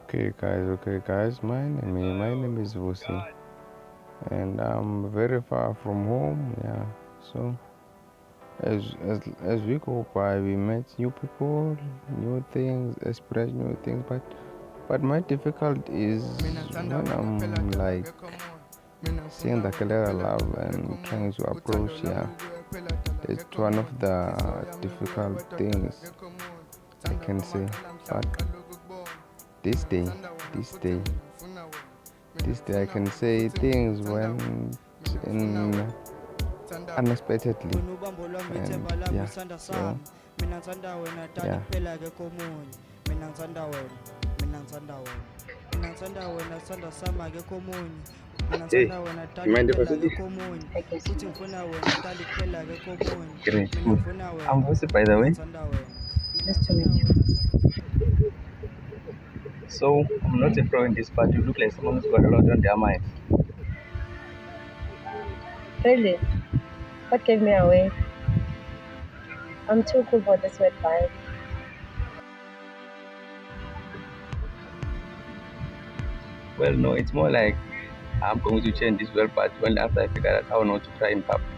Okay, guys. My name is Vusi, and I'm very far from home. Yeah. So as we go by, we met new people, new things, express new things. But my difficult is when I'm like seeing the color love and trying to approach. Yeah, it's one of the difficult things I can say. But this day, this day. This day I can say things went in unexpectedly, and yeah, so yeah. Hey, you mind if I say this? Great, cool. I'm Vusi, by the way. Nice to meet you. So, I'm not a pro in this, but you look like someone who's got a lot on their mind. Really? What gave me away? I'm too cool for this wet vibe. Well, no, it's more like I'm going to change this well, but only after I figure out how not to cry in public.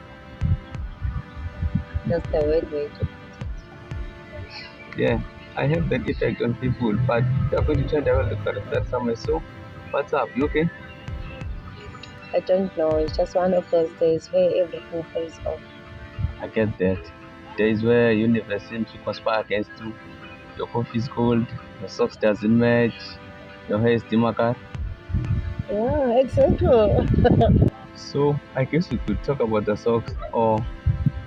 That's the weird way to. Yeah, I have that effect on people, but they're going to change their well look at that somewhere. So, what's up? You okay? I don't know. It's just one of those days where everything feels off. I get that. Days where you never seem to conspire against you. Your coffee is cold, your socks doesn't match, your hair is dimaka. Yeah, exactly. So I guess we could talk about the socks or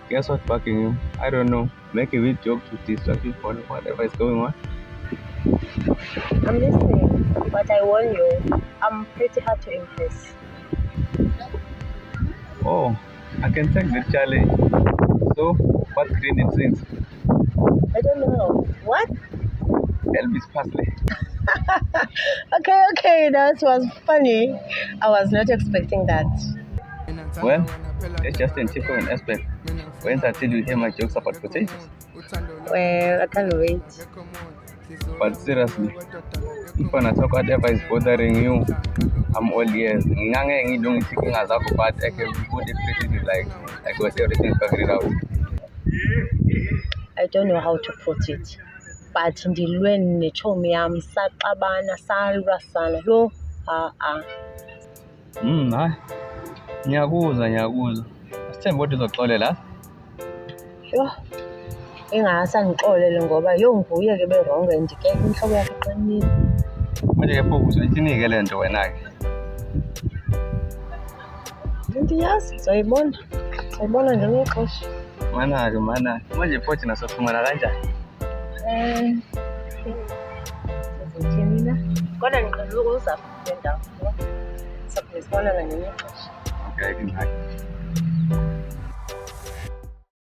guess what bugging you? I don't know. Make a weird joke to distract you from whatever is going on. I'm listening, but I warn you, I'm pretty hard to impress. Oh, I can take the challenge. So what green it sings? I don't know. What? Elvis Presley. Okay, that was funny. I was not expecting that. Well, it's just in Chico and Iceberg. Wait until you hear my jokes about potatoes. Well, I can't wait. But seriously, if I talk whatever is bothering you, I'm all ears. Ngange ngidong chicken as a but I can put it pretty like got everything figured out. I don't know how to put it. But ndilwe netshomi yami saqabana salwa sana lo Hayi. Ngiyakuzwa. Asithembe kodwa uzoxolela. yho ingase andixolele ngoba nguye ke berongo and ke intloko yakhe iqinile. Manje ke pho uzoyithini ke le nto wena ke? Ndiyazi uzoyibona ngelinye ixesha. Mana. Manje pho thina soxhumana kanjani? Sizithini na kodwa ndiqhele ukuza kule ndawo sibonana ngelinye ixesha. Okay, ke ngakho.